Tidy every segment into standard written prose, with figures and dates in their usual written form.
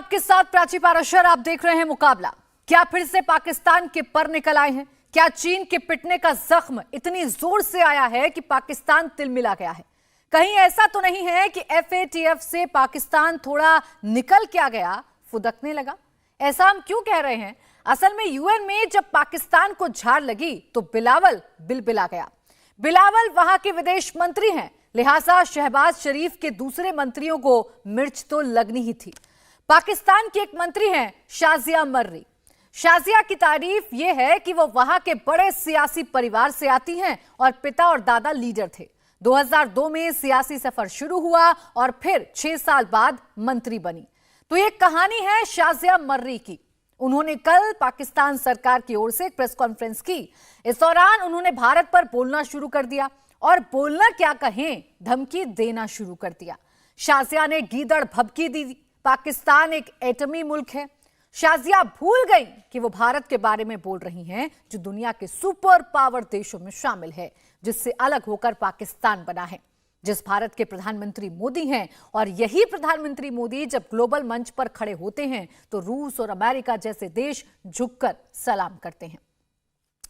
आपके साथ प्राची पाराशर। आप देख रहे हैं मुकाबला। क्या फिर से पाकिस्तान के पर निकल आए हैं? क्या चीन के पिटने का जख्म इतनी जोर से आया है कि पाकिस्तान तिलमिला गया है? कहीं ऐसा तो नहीं है कि FATF से पाकिस्तान थोड़ा निकल क्या गया, फुदकने लगा? ऐसा हम क्यों कह रहे हैं? असल में UN में जब पाकिस्तान को झाड़ लगी तो बिलावल बिलबिला गया। बिलावल वहां के विदेश मंत्री हैं, लिहाजा शहबाज शरीफ के दूसरे मंत्रियों को मिर्च तो लगनी ही थी। पाकिस्तान की एक मंत्री हैं शाजिया मर्री। शाजिया की तारीफ यह है कि वो वहां के बड़े सियासी परिवार से आती हैं और पिता और दादा लीडर थे। 2002 में सियासी सफर शुरू हुआ और फिर 6 साल बाद मंत्री बनी। तो ये कहानी है शाजिया मर्री की। उन्होंने कल पाकिस्तान सरकार की ओर से एक प्रेस कॉन्फ्रेंस की। इस दौरान उन्होंने भारत पर बोलना शुरू कर दिया और बोलना क्या कहें, धमकी देना शुरू कर दिया। शाजिया ने गीदड़ भभकी दी। पाकिस्तान एक एटमी मुल्क है। शाजिया भूल गई कि वो भारत के बारे में बोल रही हैं, जो दुनिया के सुपर पावर देशों में शामिल है, जिससे अलग होकर पाकिस्तान बना है, जिस भारत के प्रधानमंत्री मोदी हैं। और यही प्रधानमंत्री मोदी जब ग्लोबल मंच पर खड़े होते हैं तो रूस और अमेरिका जैसे देश झुककर सलाम करते हैं।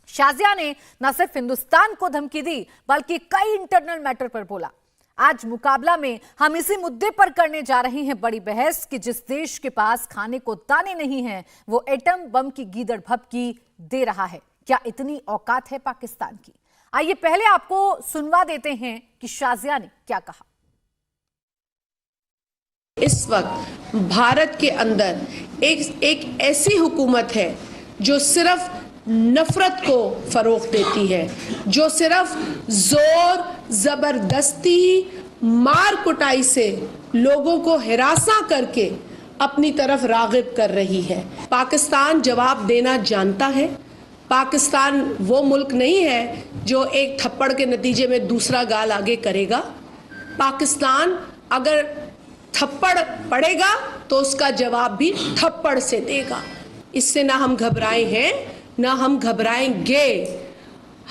शाजिया ने न सिर्फ हिंदुस्तान को धमकी दी, बल्कि कई इंटरनल मैटर पर बोला। आज मुकाबला में हम इसी मुद्दे पर करने जा रहे हैं बड़ी बहस कि जिस देश के पास खाने को दाने नहीं हैं, वो एटम बम की गीदड़ भभकी दे रहा है। क्या इतनी औकात है पाकिस्तान की? आइए पहले आपको सुनवा देते हैं कि शाजिया ने क्या कहा। इस वक्त भारत के अंदर एक ऐसी हुकूमत है जो सिर्फ नफरत को फरोग देती है, जो सिर्फ जोर जबरदस्ती मार कुटाई से लोगों को हिरासा करके अपनी तरफ रागिब कर रही है। पाकिस्तान जवाब देना जानता है। पाकिस्तान वो मुल्क नहीं है जो एक थप्पड़ के नतीजे में दूसरा गाल आगे करेगा। पाकिस्तान अगर थप्पड़ पड़ेगा तो उसका जवाब भी थप्पड़ से देगा। इससे ना हम घबराए हैं ना हम घबराएंगे।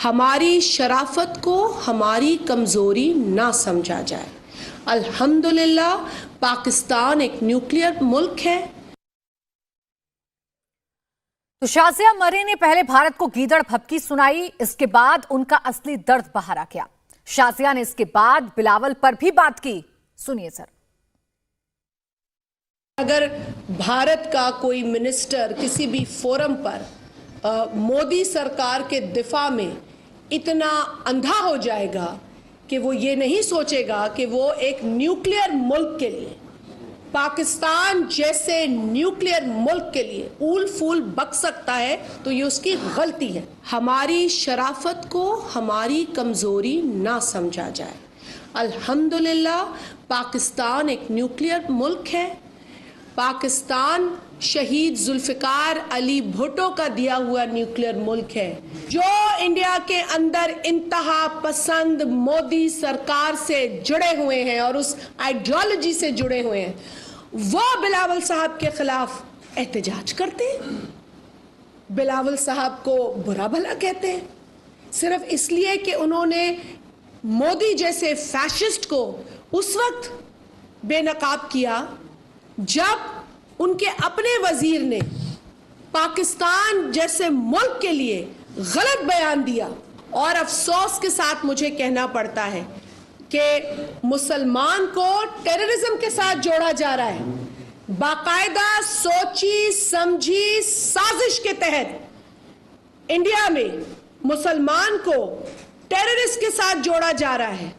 हमारी शराफत को हमारी कमजोरी ना समझा जाए। अल्हम्दुलिल्लाह पाकिस्तान एक न्यूक्लियर मुल्क है। तो शाजिया मर्री ने पहले भारत को गीदड़ भभकी सुनाई, इसके बाद उनका असली दर्द बाहर आ गया। शाजिया ने इसके बाद बिलावल पर भी बात की। सुनिए सर। अगर भारत का कोई मिनिस्टर किसी भी फोरम पर मोदी सरकार के दिफा में इतना अंधा हो जाएगा कि वो ये नहीं सोचेगा कि वो एक न्यूक्लियर मुल्क के लिए, पाकिस्तान जैसे न्यूक्लियर मुल्क के लिए ऊल फूल बक सकता है, तो ये उसकी गलती है। हमारी शराफत को हमारी कमजोरी ना समझा जाए। अल्हम्दुलिल्लाह पाकिस्तान एक न्यूक्लियर मुल्क है। पाकिस्तान शहीद जुल्फिकार अली भुट्टो का दिया हुआ न्यूक्लियर मुल्क है। जो इंडिया के अंदर इंतहा पसंद मोदी सरकार से जुड़े हुए हैं और उस आइडियोलॉजी से जुड़े हुए हैं, वो बिलावल साहब के खिलाफ एहतजाज करते हैं, बिलावल साहब को बुरा भला कहते हैं, सिर्फ इसलिए कि उन्होंने मोदी जैसे फैशिस्ट को उस वक्त बेनकाब किया जब उनके अपने वजीर ने पाकिस्तान जैसे मुल्क के लिए गलत बयान दिया। और अफसोस के साथ मुझे कहना पड़ता है कि मुसलमान को टेररिज्म के साथ जोड़ा जा रहा है। बाकायदा सोची समझी साजिश के तहत इंडिया में मुसलमान को टेररिस्ट के साथ जोड़ा जा रहा है।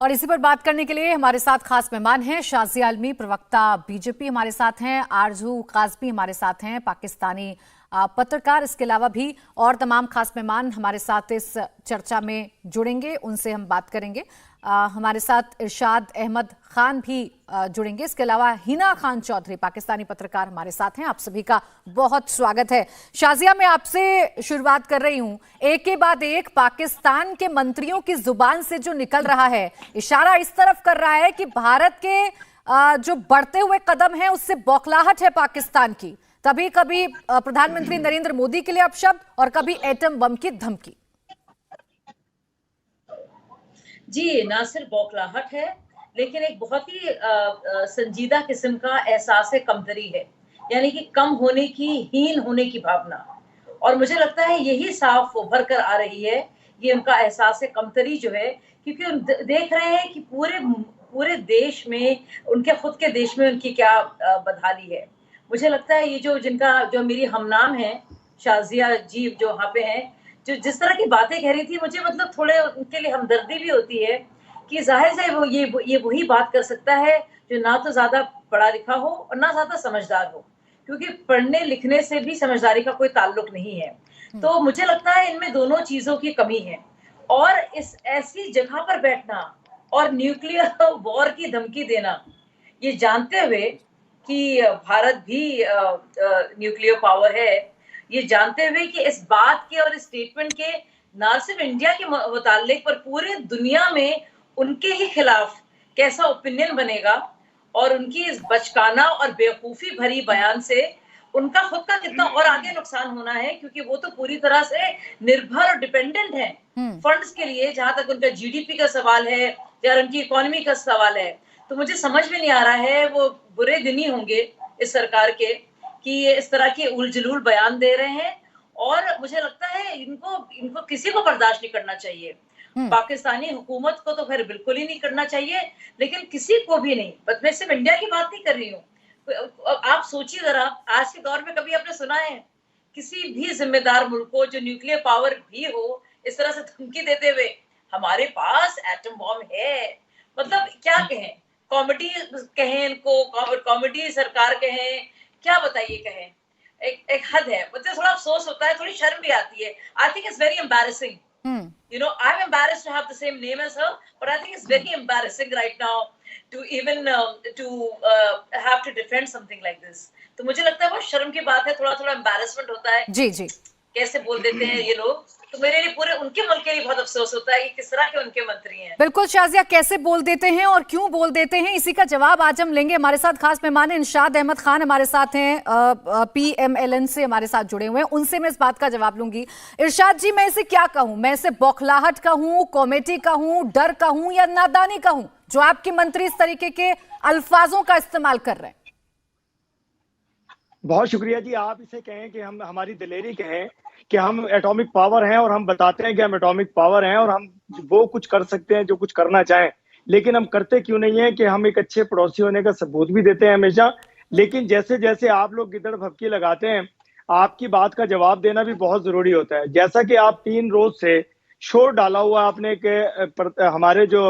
और इसी पर बात करने के लिए हमारे साथ खास मेहमान हैं शाजिया आलमी, प्रवक्ता BJP हमारे साथ हैं, आरजू काजमी हमारे साथ हैं, पाकिस्तानी पत्रकार। इसके अलावा भी और तमाम खास मेहमान हमारे साथ इस चर्चा में जुड़ेंगे, उनसे हम बात करेंगे। हमारे साथ इरशाद अहमद खान भी जुड़ेंगे। इसके अलावा हिना खान चौधरी पाकिस्तानी पत्रकार हमारे साथ हैं। आप सभी का बहुत स्वागत है। शाजिया, मैं आपसे शुरुआत कर रही हूं। एक के बाद एक पाकिस्तान के मंत्रियों की जुबान से जो निकल रहा है, इशारा इस तरफ कर रहा है कि भारत के जो बढ़ते हुए कदम है उससे बौखलाहट है पाकिस्तान की। कभी कभी प्रधानमंत्री नरेंद्र मोदी के लिए अपशब्द और कभी एटम बम की धमकी। जी, ना सिर्फ बौखलाहट है, लेकिन एक बहुत ही संजीदा किस्म का एहसास कमतरी है, यानी कि कम होने की, हीन होने की भावना। और मुझे लगता है यही साफ उभर कर आ रही है, ये उनका एहसास कमतरी जो है, क्योंकि हम देख रहे हैं कि पूरे देश में, उनके खुद के देश में उनकी क्या बदहाली है। मुझे लगता है ये जो मेरी हमनाम है शाजिया जी जो वहाँ पे हैं, जो जिस तरह की बातें कह रही थी, मुझे मतलब थोड़े उनके लिए हमदर्दी भी होती है कि ज़ाहिर है वो ये वही बात कर सकता है जो ना तो ज़्यादा पढ़ा लिखा हो और ना ज़्यादा समझदार हो, क्योंकि पढ़ने लिखने से भी समझदारी का कोई ताल्लुक नहीं है। तो मुझे लगता है इनमें दोनों चीज़ों की कमी है, और इस ऐसी जगह पर बैठना और न्यूक्लियर वॉर की धमकी देना, ये जानते हुए कि भारत भी न्यूक्लियर पावर है, ये जानते हुए कि इस बात के और इस स्टेटमेंट के ना सिर्फ इंडिया के मुताल्लिक पर पूरे दुनिया में उनके ही खिलाफ कैसा ओपिनियन बनेगा, और उनकी इस बचकाना और बेवकूफी भरी बयान से उनका खुद का कितना और आगे नुकसान होना है, क्योंकि वो तो पूरी तरह से निर्भर और डिपेंडेंट है फंड्स के लिए, जहां तक उनका जीडीपी का सवाल है या उनकी इकोनॉमी का सवाल है। तो मुझे समझ में नहीं आ रहा है, वो बुरे दिन ही होंगे इस सरकार के कि ये इस तरह के उलझुल बयान दे रहे हैं, और मुझे लगता है इनको किसी को बर्दाश्त नहीं करना चाहिए। पाकिस्तानी हुकूमत को तो फिर बिल्कुल ही नहीं करना चाहिए, लेकिन किसी को भी नहीं। बस मैं सिर्फ इंडिया की बात नहीं कर रही हूँ, आप सोचिए जरा, आज के दौर में कभी आपने सुना है किसी भी जिम्मेदार मुल्क को, जो न्यूक्लियर पावर भी हो, इस तरह से धमकी देते हुए हमारे पास एटम बॉम्ब है? मतलब क्या कहें, कॉमेडी कहें इनको, कॉमेडी सरकार कहें, क्या बताइए कहें? एक हद है, मतलब थोड़ा अफसोस होता है, थोड़ी शर्म भी आती है। I think it's very embarrassing. You know, I'm embarrassed to have the same name as her, but I think it's very embarrassing right now to even have to defend something like this. तो मुझे लगता है वो शर्म की बात है, थोड़ा embarrassment होता है। जी जी, कैसे बोल देते हैं ये लोग, तो मेरे लिए पूरे उनके मुल्क के लिए बहुत अफसोस होता है कि किस तरह के उनके मंत्री हैं। बिल्कुल शाजिया, कैसे बोल देते हैं और क्यों बोल देते हैं, इसी का जवाब आज हम लेंगे। हमारे साथ खास मेहमान हैं इरशाद अहमद खान, हमारे साथ हैं PMLN से हमारे साथ जुड़े हुए हैं, उनसे मैं इस बात का जवाब लूंगी। इरशाद जी, मैं इसे क्या कहूं, मैं इसे बौखलाहट कहूं, कॉमेडी कहूं, डर कहूं या नादानी कहूं, जो आपके मंत्री इस तरीके के अल्फाजों का इस्तेमाल कर रहे हैं? बहुत शुक्रिया जी। आप इसे कहें कि हम हमारी दिलेरी कहें कि हम एटॉमिक पावर हैं, और हम बताते हैं कि हम एटॉमिक पावर हैं और हम वो कुछ कर सकते हैं जो कुछ करना चाहें, लेकिन हम करते क्यों नहीं है कि हम एक अच्छे पड़ोसी होने का सबूत भी देते हैं हमेशा। लेकिन जैसे जैसे आप लोग गिदड़ भभकी लगाते हैं, आपकी बात का जवाब देना भी बहुत जरूरी होता है। जैसा कि आप 3 रोज से शोर डाला हुआ आपने कि हमारे जो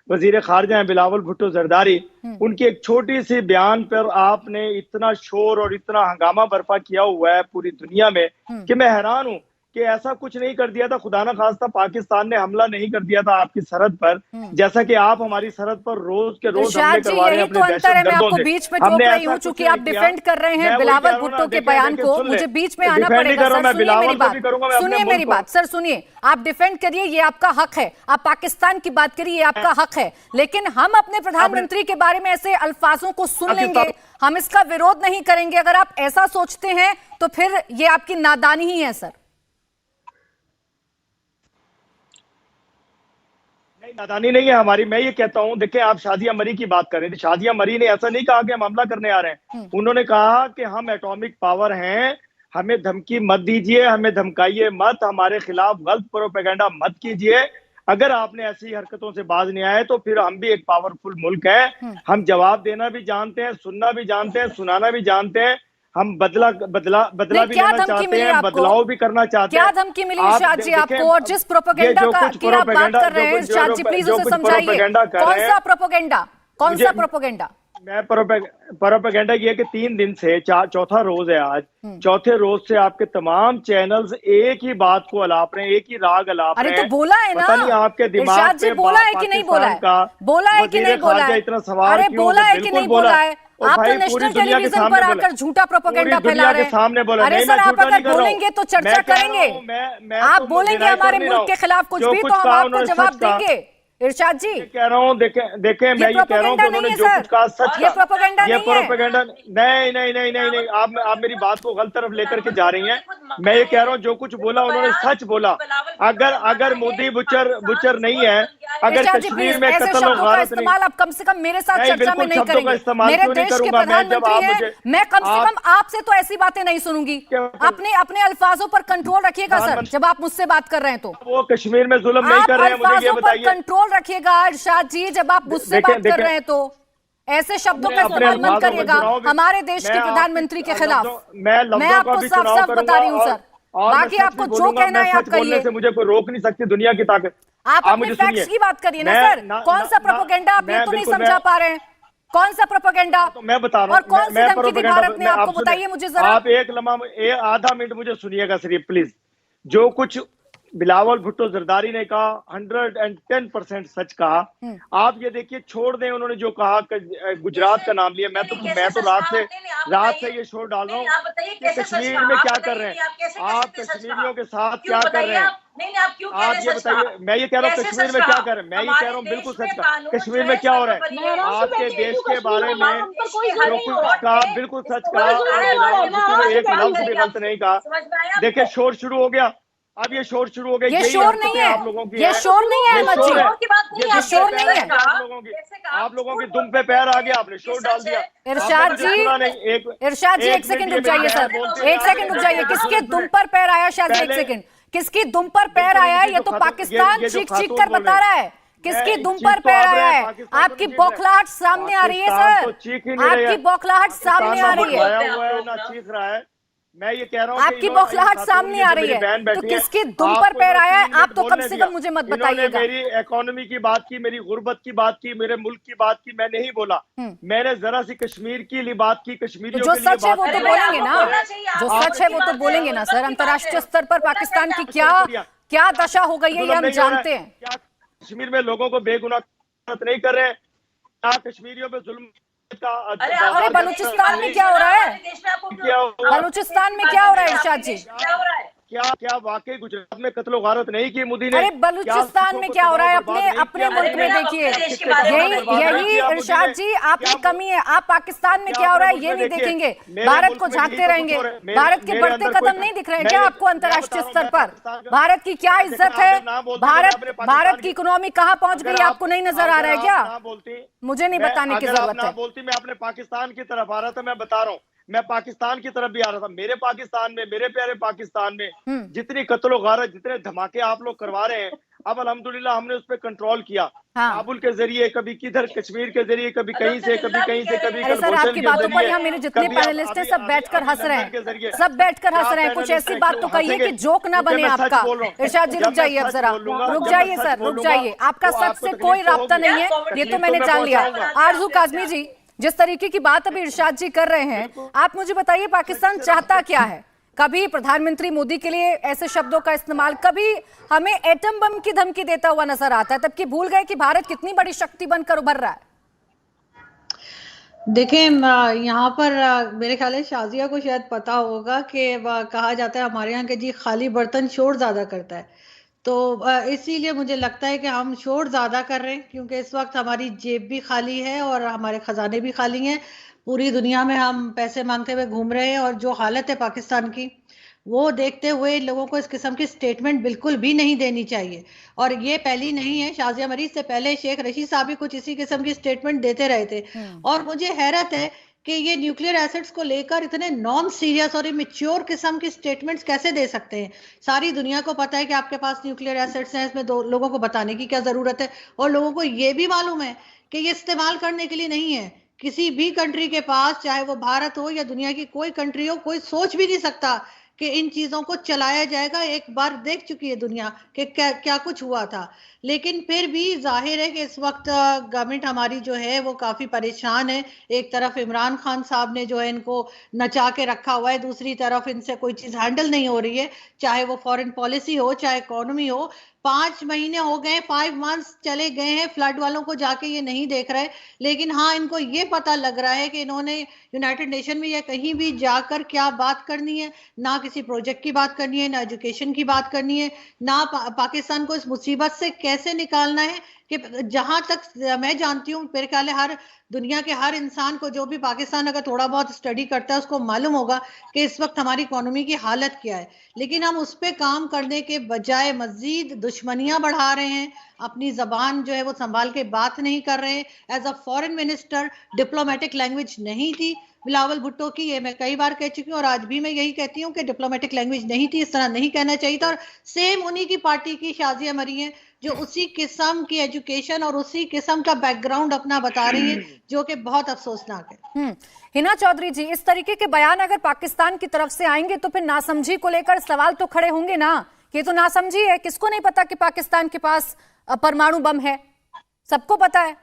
वजीर खारजा हैं बिलावल भुट्टो जरदारी, उनकी एक छोटी सी बयान पर आपने इतना शोर और इतना हंगामा बर्पा किया हुआ है पूरी दुनिया में कि मैं हैरान हूं कि ऐसा कुछ नहीं कर दिया था। खुदा ना खास्ता पाकिस्तान ने हमला नहीं कर दिया था आपकी सरहद पर, जैसा कि आप हमारी सरहद पर रोज के रोज हमले करवा रहे हैं अपने दहशतगर्दों से। बीच में टोक रही हूं, चूंकि आप डिफेंड कर रहे हैं बिलावल भुट्टो के बयान को, मुझे बीच में आना पड़ेगा। सुनिए मेरी बात सर, सुनिए, आप डिफेंड करिए, ये आपका हक है, आप पाकिस्तान की बात करिए, ये आपका हक है, लेकिन हम अपने प्रधानमंत्री के बारे में ऐसे अल्फाजों को सुन लेंगे, हम इसका विरोध नहीं करेंगे। अगर आप ऐसा सोचते हैं तो फिर ये आपकी नादानी ही है सर। नादानी नहीं है हमारी, मैं ये कहता हूं, देखिए आप शादिया मरी की बात कर रहे थे, शादिया मरी ने ऐसा नहीं कहा कि हम हमला करने आ रहे हैं। उन्होंने कहा कि हम एटॉमिक पावर हैं, हमें धमकी मत दीजिए, हमें धमकाइए मत, हमारे खिलाफ गलत प्रोपेगेंडा मत कीजिए। अगर आपने ऐसी हरकतों से बाज नहीं आए तो फिर हम भी एक पावरफुल मुल्क है, हम जवाब देना भी जानते हैं, सुनना भी जानते हैं, सुनाना भी जानते हैं, हम बदला भी लेना चाहते हैं, बदलाव भी करना चाहते हैं। क्या धमकी मिली इरशाद जी आपको, और जिस प्रोपेगेंडा की आप बात कर रहे हैं इरशाद जी, प्लीज उसे समझाइए, कौन सा प्रोपेगेंडा, कौन सा प्रोपेगेंडा? मैं प्रोपेगेंडा ये कि 3 दिन से चौथा रोज है आज, चौथे रोज से आपके तमाम चैनल्स एक ही बात को अलाप रहे हैं, एक ही राग अलाप रहे हैं। अरे तो बोला है ना, पता नहीं आपके दिमाग जी बोला है कि नहीं बोला है, बोला है कि नहीं बोला है, इतना सवाल अरे बोला है कि नहीं बोला है? आप तो नेशनल टेलीविजन पर आकर झूठा प्रोपेगेंडा फैला रहे हैं। अरे सर, आप अगर बोलेंगे तो चर्चा करेंगे, आप बोलेंगे हमारे मुल्क के खिलाफ कुछ भी तो हम आपको जवाब देंगे। इरशाद जी कह रहा हूँ, देखें मैं ये कह रहा हूँ कि उन्होंने जो कुछ कहा सच, ये प्रोपेगेंडा नहीं, आप मेरी बात को गलत तरफ लेकर के जा रही हैं। मैं ये कह रहा हूँ जो कुछ बोला उन्होंने सच बोला। अगर मोदी बुचर नहीं है अगर इरशाद जी कश्मीर प्लीज में ऐसे कत्ल शब्दों का गारत नहीं, इस्तेमाल आप कम से कम मेरे साथ नहीं, चर्चा में बिल्कुल नहीं शब्दों का करेंगे। इस्तेमाल मेरे क्यों नहीं देश के करूंगा मैं, जब प्रधानमंत्री आप हैं, मुझे मैं कम से कम आपसे तो ऐसी बातें नहीं सुनूंगी। अपने अपने अल्फाजों पर कंट्रोल रखिएगा सर, जब आप मुझसे बात कर रहे हैं तो वो कश्मीर में जुल्म नहीं आप कर रहे हैं, मुझे ये अल्फाजों पर बताइए। कंट्रोल रखिएगा इरशाद जी, जब आप मुझसे देखें- बात कर देखें- रहे हैं तो ऐसे शब्दों मैं का अपने इस्तेमाल मत अल्फाजों का करिएगा चुनाव भी- हमारे देश मैं के आपके प्रधानमंत्री के खिलाफ। मैं लफ्जों का आपको भी साफ चुनाव साफ बता करूंगा रही हूँ सर, और मैं बाकी सच आपको भी जो बोलूंगा। कहना मैं है आप सच बोलने कहिए। से मुझे कोई रोक नहीं सकती दुनिया की ताकत। आप अपने मुझे फैक्ट्स सुनिए। की बात करिए ना मैं- सर, ना- कौन सा ना- प्रोपेगेंडा आप ये मैं तो नहीं बिल्कुल- समझा पा रहे हैं, कौन सा प्रोपेगेंडा तो मैं बता रहा और हूँ, कौन सी मैं धमकी दी प्रोपेगेंडा- भारत ने मैं- आपको, आप सुनिए। बताइए मुझे जरा। आप आधा मिनट मुझे सुनिएगा सिर्फ प्लीज। जो कुछ बिलावल भुट्टो जरदारी ने कहा 110% सच कहा। आप ये देखिए, छोड़ दें उन्होंने जो कहा, गुजरात का नाम लिया। मैं तो रात से ये शोर डाल रहा हूँ कि कश्मीर में क्या कर रहे हैं आप, कश्मीरियों के साथ क्या कर रहे हैं आप, ये बताइए। मैं ये कह रहा हूँ कश्मीर में क्या कर रहे हैं, मैं ये कह रहा हूँ बिल्कुल सच का। कश्मीर में क्या हो रहा है आपके देश के बारे में जो कुछ कहा बिल्कुल सच कहा, बिलावल भुट्टो ने एक लफ्ज भी गलत नहीं कहा। देखिए शोर शुरू हो गया, अब ये शोर शुरू हो गया। ये यही शोर नहीं हरकतें है, आप लोगों की ये हैं। शोर नहीं है ये अहमद शोर जी, है। ये शोर नहीं है। आप लोगों की दुम पे पैर आ गया, आपने शोर डाल दिया। इरशाद आपने मुझे सुना नहीं। जी, इरशाद जी एक सेकंड रुक जाइए सर, एक सेकंड रुक जाइए। किसके दुम पर पैर आया शायद, एक सेकंड, किसकी दुम पर पैर आया है? ये तो पाकिस्तान चीख चीख कर बता रहा है किसकी दुम पर पैर आया है। आपकी बौखलाहट सामने आ रही है सर, आपकी बौखलाहट सामने आ रही है, ना चीख रहा है। मैं ये कह रहा हूँ आपकी बौखलाहट सामने आ रही है, तो किसकी दुम पर पैर आया है आप तो कम से कम मुझे मत बताइएगा। मेरी इकोनॉमी की बात की, मेरी गुर्बत की बात की, मेरे मुल्क की बात की, मैं नहीं बोला। मैंने जरा सी कश्मीर की लिए बात की, कश्मीरियों जो के लिए सच है वो तो बोलेंगे ना, जो आप सच है वो तो बोलेंगे ना सर। अंतर्राष्ट्रीय स्तर पर पाकिस्तान की क्या दशा हो गई है ये हम जानते हैं। क्या कश्मीर में लोगों को बेगुनाह नहीं कर रहे हैं? क्या कश्मीरियों पे जुल्म अरे बलूचिस्तान में क्या हो रहा है, बलूचिस्तान में क्या हो रहा है इरशाद जी? क्या वाकई गुजरात में कत्लो गारत नहीं की मोदी ने? अरे बलूचिस्तान में क्या हो रहा है? अपने मुल्क में देखिए, यही इरशाद जी आपकी कमी है। आप पाकिस्तान में क्या हो रहा है ये नहीं देखेंगे, भारत को झांकते रहेंगे। भारत के बढ़ते कदम नहीं दिख रहे हैं क्या आपको अंतर्राष्ट्रीय स्तर पर? भारत की क्या इज्जत है, भारत की इकोनॉमी कहाँ पहुंच गई आपको नहीं नजर आ रहा है क्या? मुझे नहीं बताने की जरूरत है। बोलती मैं अपने पाकिस्तान की तरफ आ रहा था, मैं बता रहा हूँ मैं पाकिस्तान की तरफ भी आ रहा था। मेरे पाकिस्तान में, मेरे प्यारे पाकिस्तान में जितनी कत्लो गारत, जितने धमाके आप लोग करवा रहे हैं, अब अल्हम्दुलिल्लाह हमने उस पर कंट्रोल किया। काबुल के जरिए, कभी किधर कश्मीर के जरिए, कभी कहीं से, कभी कहीं से, कभी सर आपकी बातों पर यहाँ मेरे जितने पैनलिस्ट हैं सब बैठकर हंस रहे हैं, सब बैठकर हंस रहे हैं। कुछ ऐसी बात तो कहिए कि जोक ना बने आपका। इरशाद जी रुक जाइए अब जरा, रुक जाइए सर, रुक जाइए। आपका सच से कोई राब्ता नहीं है ये तो मैंने जान लिया। आरजू काज़मी जी, जिस तरीके की बात अभी इरशाद जी कर रहे हैं, आप मुझे बताइए पाकिस्तान चाहता क्या है? कभी प्रधानमंत्री मोदी के लिए ऐसे शब्दों का इस्तेमाल, कभी हमें एटम बम की धमकी देता हुआ नजर आता है, तब कि भूल गए कि भारत कितनी बड़ी शक्ति बनकर उभर रहा है। देखें, यहाँ पर मेरे ख्याल है शाजिया को शायद पता होगा कि कहा जाता है हमारे यहाँ के जी खाली बर्तन शोर ज्यादा करता है, तो इसीलिए मुझे लगता है कि हम शोर ज़्यादा कर रहे हैं, क्योंकि इस वक्त हमारी जेब भी खाली है और हमारे ख़जाने भी खाली हैं। पूरी दुनिया में हम पैसे मांगते हुए घूम रहे हैं और जो हालत है पाकिस्तान की, वो देखते हुए लोगों को इस किस्म की स्टेटमेंट बिल्कुल भी नहीं देनी चाहिए। और ये पहली नहीं है, शाजिया मरीज से पहले शेख रशीद साहब भी कुछ इसी किस्म की स्टेटमेंट देते रहे थे। और मुझे हैरत है कि ये न्यूक्लियर एसेट्स को लेकर इतने नॉन सीरियस और इमेच्योर किस्म की स्टेटमेंट्स कैसे दे सकते हैं? सारी दुनिया को पता है कि आपके पास न्यूक्लियर एसेट्स हैं, इसमें लोगों को बताने की क्या ज़रूरत है? और लोगों को ये भी मालूम है कि ये इस्तेमाल करने के लिए नहीं है। किसी भी कंट्री के पास, चाहे वो भारत हो या दुनिया की कोई कंट्री हो, कोई सोच भी नहीं सकता कि इन चीज़ों को चलाया जाएगा। एक बार देख चुकी है दुनिया कि क्या कुछ हुआ था। लेकिन फिर भी जाहिर है कि इस वक्त गवर्नमेंट हमारी जो है वो काफ़ी परेशान है। एक तरफ इमरान खान साहब ने जो है इनको नचा के रखा हुआ है, दूसरी तरफ इनसे कोई चीज़ हैंडल नहीं हो रही है, चाहे वो फॉरेन पॉलिसी हो, चाहे इकोनॉमी हो। 5 महीने हो गए, 5 मंथ्स चले गए हैं, फ्लड वालों को जाके ये नहीं देख रहे। लेकिन हाँ, इनको ये पता लग रहा है कि इन्होंने यूनाइटेड नेशन में या कहीं भी जाकर क्या बात करनी है, ना किसी प्रोजेक्ट की बात करनी है, ना एजुकेशन की बात करनी है, ना पाकिस्तान को इस मुसीबत से कैसे निकालना है, कि जहां तक मैं जानती हूँ, मेरे ख्याल है हर दुनिया के हर इंसान को, जो भी पाकिस्तान अगर थोड़ा बहुत स्टडी करता है, उसको मालूम होगा कि इस वक्त हमारी इकोनॉमी की हालत क्या है। लेकिन हम उस पर काम करने के बजाय मजीद दुश्मनियां बढ़ा रहे हैं, अपनी जबान जो है वो संभाल के बात नहीं कर रहे। As a foreign minister diplomatic language नहीं थी बिलावल भुट्टो की, ये मैं कई बार कह चुकी हूँ और आज भी मैं यही कहती हूँ कि डिप्लोमेटिक लैंग्वेज नहीं थी, इस तरह नहीं कहना चाहिए था। और सेम उन्हीं की पार्टी की शाजिया मरी है जो उसी किस्म की एजुकेशन और उसी किस्म का बैकग्राउंड अपना बता रही है, जो कि बहुत अफसोसनाक है। हिना चौधरी जी, इस तरीके के बयान अगर पाकिस्तान की तरफ से आएंगे तो फिर नासमझी को लेकर सवाल तो खड़े होंगे ना, कि तो नासमझी है। किसको नहीं पता कि पाकिस्तान के पास परमाणु बम है, सबको पता है।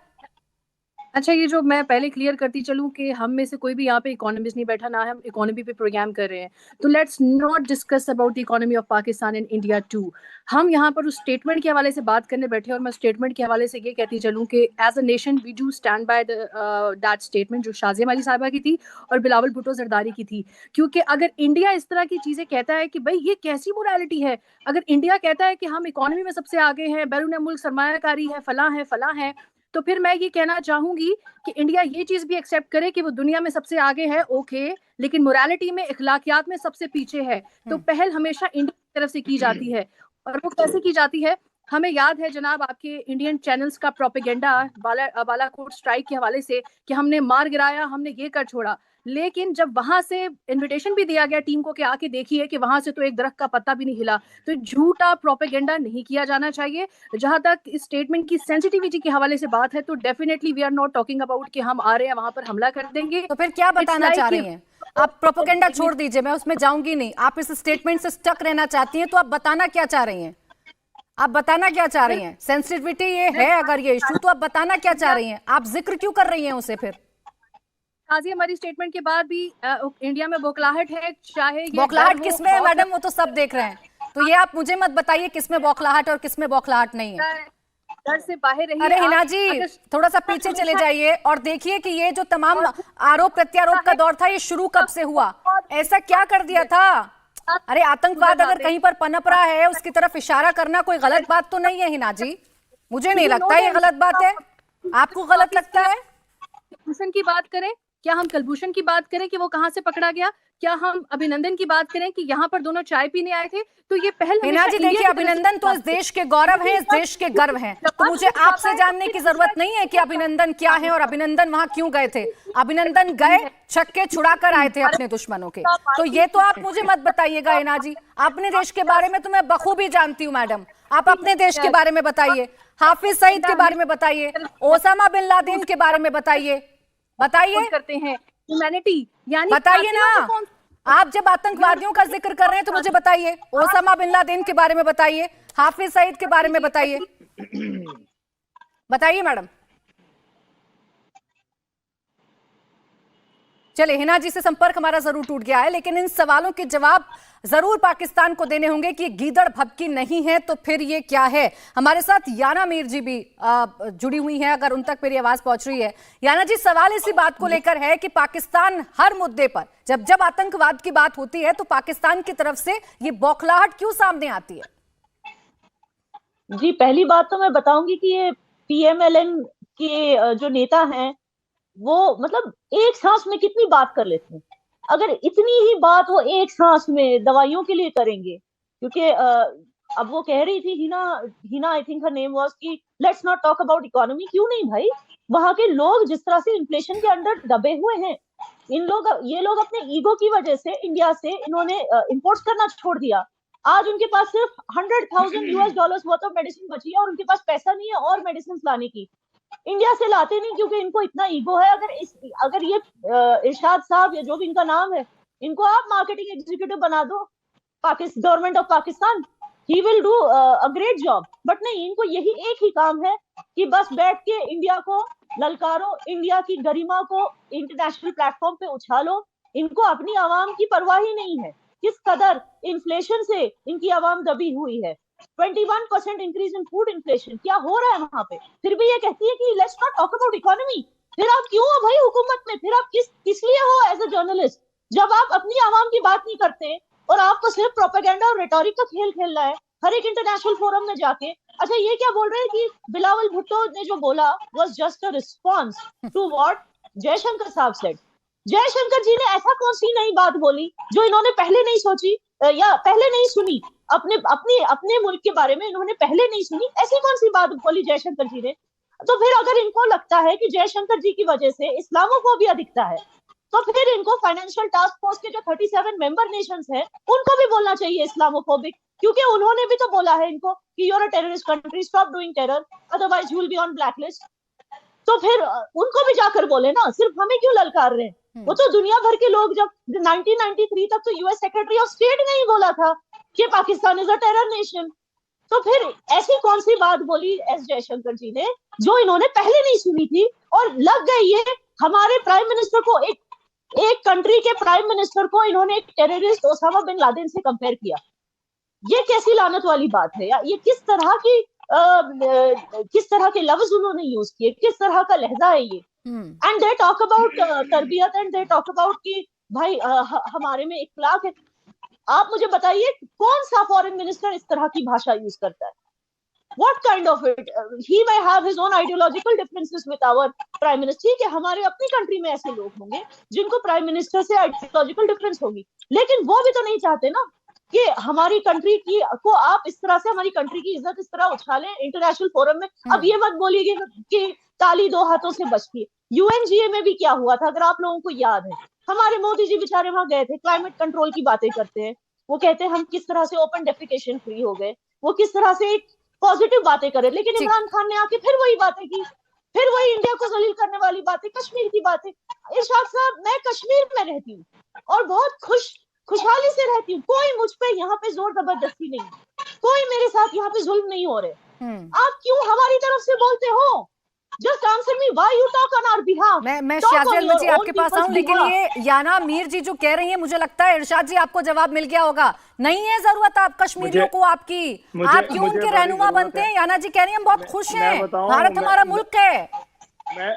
अच्छा, ये जो मैं पहले क्लियर करती चलूं कि हम में से कोई भी यहाँ पे इकोनॉमिस्ट नहीं बैठा, ना हम इकोनॉमी पे प्रोग्राम कर रहे हैं, तो let's not discuss about the economy of Pakistan and India too. हम यहाँ पर उस स्टेटमेंट के हवाले से बात करने बैठे, और मैं स्टेटमेंट के हवाले से ये कहती चलूं कि as a nation we do stand by that statement जो शाजिया मरी साहिबा की थी और बिलावल भुट्टो जरदारी की थी। क्योंकि अगर इंडिया इस तरह की चीजें कहता है कि भाई ये कैसी मोरालिटी है, अगर इंडिया कहता है कि हम इकोनॉमी में सबसे आगे हैं, बैरून मुल्क सरमायाकारी है, फलां है, तो फिर मैं ये कहना चाहूंगी कि इंडिया ये चीज भी एक्सेप्ट करे कि वो दुनिया में सबसे आगे है, ओके, लेकिन मोरालिटी में, इखलाकियात में सबसे पीछे है। तो पहल हमेशा इंडिया की तरफ से की जाती है, और वो कैसे की जाती है? हमें याद है जनाब आपके इंडियन चैनल्स का प्रोपेगेंडा बालाकोट स्ट्राइक के हवाले से कि हमने मार गिराया, हमने ये कर छोड़ा। लेकिन जब वहां से इनविटेशन भी दिया गया टीम को कि आके देखिए, कि वहां से तो एक दरख्त का पत्ता भी नहीं हिला। तो झूठा प्रोपेगेंडा नहीं किया जाना चाहिए। जहां तक इस स्टेटमेंट की सेंसिटिविटी के हवाले से बात है, तो definitely we are not talking about कि हम आ रहे हैं वहां पर हमला कर देंगे। तो फिर क्या बताना चाह रही हैं आप? प्रोपेगेंडा छोड़ दीजिए, मैं उसमें जाऊंगी नहीं। आप इस स्टेटमेंट से स्टक रहना चाहती हैं, तो आप बताना क्या चाह रही हैं? आप बताना क्या चाह रही हैं? सेंसिटिविटी ये है अगर ये इशू, तो आप बताना क्या चाह रही हैं? आप जिक्र क्यों कर रही हैं उसे? फिर शाजिया मरी स्टेटमेंट के बाद भी इंडिया में बौखलाहट है, चाहे बौखलाहट किसमें है मैडम? वो तो सब देख रहे हैं। तो ये आप मुझे मत बताइए किसमें बौखलाहट और किसमें बौखलाहट नहीं है। डर से बाहर रहिए। अरे हिना जी, थोड़ा सा पीछे चले जाइए और देखिए कि ये जो तमाम आरोप प्रत्यारोप का दौर था, ये शुरू कब से हुआ? ऐसा क्या कर दिया था? अरे आतंकवाद अगर कहीं पर पनप रहा है, उसकी तरफ इशारा करना कोई गलत बात तो नहीं है हिना जी? मुझे नहीं लगता ये गलत बात है। आपको गलत लगता है? कलभूषण की बात करें, क्या हम कलभूषण की बात करें कि वो कहां से पकड़ा गया? क्या हम अभिनंदन की बात करें कि यहाँ पर दोनों चाय पीने आए थे? तो ये पहल हिना जी देखिए, अभिनंदन तो इस देश के गौरव है, इस देश के गर्व हैं। तो मुझे आपसे जानने की जरूरत नहीं है कि अभिनंदन क्या है और अभिनंदन वहां क्यों गए थे। अभिनंदन गए, छक्के छुड़ा कर आए थे अपने दुश्मनों के। तो ये तो आप मुझे मत बताइएगा हिना जी। अपने देश के बारे में तो मैं बखूबी जानती हूँ मैडम। आप अपने देश के बारे में बताइए, हाफिज सईद के बारे में बताइए, ओसामा बिन लादेन के बारे में बताइए, बताइए करते हैं ह्यूमैनिटी, यानी बताइए ना। आप जब आतंकवादियों का जिक्र कर रहे हैं तो मुझे बताइए, ओसामा बिन लादेन के बारे में बताइए, हाफिज सईद के बारे में बताइए, बताइए मैडम। चलिए, हिना जी से संपर्क हमारा जरूर टूट गया है, लेकिन इन सवालों के जवाब जरूर पाकिस्तान को देने होंगे कि गीदड़ भभकी नहीं है तो फिर ये क्या है। हमारे साथ याना मीर जी भी जुड़ी हुई हैं, अगर उन तक मेरी आवाज पहुंच रही है। याना जी, सवाल इसी बात को लेकर है कि पाकिस्तान हर मुद्दे पर जब जब आतंकवाद की बात होती है तो पाकिस्तान की तरफ से ये बौखलाहट क्यों सामने आती है? जी, पहली बात तो मैं बताऊंगी कि ये पीएमएलएन के जो नेता हैं वो मतलब एक सांस में कितनी बात कर लेते हैं। अगर इतनी ही बात वो एक सांस में दवाइयों के लिए करेंगे, क्योंकि अब वो कह रही थी Hina I think her name was कि let's not talk about economy. क्यों नहीं भाई, वहां के लोग जिस तरह से इन्फ्लेशन के अंदर दबे हुए हैं, ये लोग अपने ईगो की वजह से इंडिया से इन्होंने इंपोर्ट्स करना छोड़ दिया। आज उनके पास सिर्फ $100,000 वर्थ ऑफ मेडिसिन बची है और उनके पास पैसा नहीं है और मेडिसिन लाने की। इंडिया से लाते नहीं क्योंकि इनको इतना ईगो है। अगर ये इरशाद साहब या जो भी इनका नाम है, इनको आप मार्केटिंग एग्जीक्यूटिव बना दो government of Pakistan, he will do a great job. But नहीं, इनको यही एक ही काम है कि बस बैठ के इंडिया को ललकारो, इंडिया की गरिमा को इंटरनेशनल प्लेटफॉर्म पे उछालो। इनको अपनी आवाम की परवाह ही नहीं है। किस कदर इन्फ्लेशन से इनकी आवाम दबी हुई है। 21% इंक्रीज इन फूड इन्फ्लेशन, क्या हो रहा है वहां पे? फिर भी ये कहती है कि let's not talk about economy. फिर आप क्यों हो भाई हुकूमत में? फिर आप किस लिए हो एज अ जर्नलिस्ट, जब आप अपनी आवाम की बात नहीं करते और आपको सिर्फ प्रोपेगेंडा और रेटोरिक का खेल खेलना है? हर एक इंटरनेशनल फोरम में जाके। अच्छा, ये क्या बोल रहे हैं कि बिलावल भुट्टो ने जो बोला was just a response to what Jaishankar साहब सेड। जयशंकर जी ने ऐसा कौन सी नई बात बोली जो इन्होंने पहले नहीं सोची या पहले नहीं सुनी? अपने अपने अपने मुल्क के बारे में इन्होंने पहले नहीं सुनी, ऐसी कौन सी बात बोली जयशंकर जी ने? तो फिर अगर इनको लगता है कि जयशंकर जी की वजह से इस्लामोफोबिया दिखता है, तो फिर इनको फाइनेंशियल टास्क फोर्स के जो 37 मेंबर नेशंस हैं उनको भी बोलना चाहिए इस्लामोफोबिक, क्योंकि उन्होंने भी तो बोला है इनको कि you are a terrorist country, stop doing terror, otherwise you will be on blacklist. तो फिर उनको भी जाकर बोले ना, सिर्फ हमें क्यों ललकार रहे हैं? वो तो दुनिया भर के लोग, जब 1993 तक तो यूएस सेक्रेटरी ऑफ स्टेट ने ही बोला था कि Pakistan is a terror nation. तो फिर ऐसी कौन सी बात बोली एस जयशंकर जी ने जो इन्होंने पहले नहीं सुनी थी? और लग गई ये हमारे प्राइम मिनिस्टर को, एक कंट्री के प्राइम मिनिस्टर को इन्होंने एक टेररिस्ट ओसामा बिन लादेन से कंपेयर किया। ये कैसी लानत वाली बात है यार? ये किस तरह के लफ्ज उन्होंने यूज किए, किस तरह का लहजा है ये? एंड दे टॉक अबाउट तरबियत, एंड दे टॉक अबाउट कि भाई हमारे में इखलाक है। आप मुझे बताइए कौन सा फॉरेन मिनिस्टर इस तरह की भाषा यूज करता है? What kind of it? He may have his own ideological differences with our prime minister. ठीक है, हमारे अपनी कंट्री में ऐसे लोग होंगे जिनको प्राइम मिनिस्टर से आइडियोलॉजिकल डिफरेंस होगी, लेकिन वो भी तो नहीं चाहते ना कि हमारी कंट्री की को आप इस तरह से, हमारी कंट्री की इज्जत इस तरह उछालें इंटरनेशनल फोरम में। अब ये मत बोलिए कि ताली दो हाथों से बचती है। यूएनजीए में भी क्या हुआ था, अगर आप लोगों को याद है, हमारे मोदी जी बेचारे वहां गए थे, क्लाइमेट कंट्रोल की बातें करते हैं, वो कहते हैं हम किस तरह से ओपन डेफिकेशन फ्री हो गए, वो किस तरह से एक पॉजिटिव बातें करे, लेकिन इमरान खान ने आके फिर वही बातें की, फिर वही इंडिया को जलील करने वाली बातें, कश्मीर की बातें। इरशाद साहब, मैं कश्मीर में रहती हूँ और बहुत खुशहाली से रहती हूँ, कोई मुझ पे यहाँ पे जोर जबरदस्ती नहीं, कोई मेरे साथ यहाँ पे जुल्म नहीं हो रहे। आप क्यों हमारी तरफ से बोलते हो? Just answer me, why you talk on our behalf? मैं शाज़िया अल्वी जी आपके पास आऊं, लेकिन ये याना मीर जी जो कह रही हैं, मुझे लगता है इरशाद जी आपको जवाब मिल गया होगा। नहीं है जरूरत आप कश्मीरियों को आपकी, आप क्यों उनके रहनुमा बनते हैं? याना जी कह रही हैं हम बहुत खुश हैं, भारत हमारा मुल्क है। मैं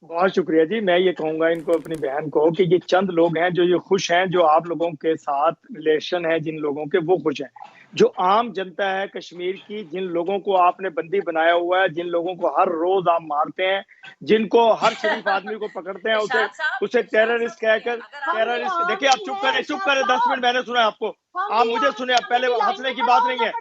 बहुत शुक्रिया जी। मैं ये कहूंगा इनको, अपनी बहन को, कि ये चंद लोग हैं जो ये खुश हैं, जो आप लोगों के साथ रिलेशन है जिन लोगों के, वो खुश हैं। जो आम जनता है कश्मीर की, जिन लोगों को आपने बंदी बनाया हुआ है, जिन लोगों को हर रोज आप मारते हैं, जिनको हर शरीफ आदमी को पकड़ते हैं, उसे टेररिस्ट कहकर, टेररिस्ट। देखिए आप चुप करें 10 मिनट, मैंने सुना आपको, आप मुझे सुने। आप पहले हंसने की बात नहीं है,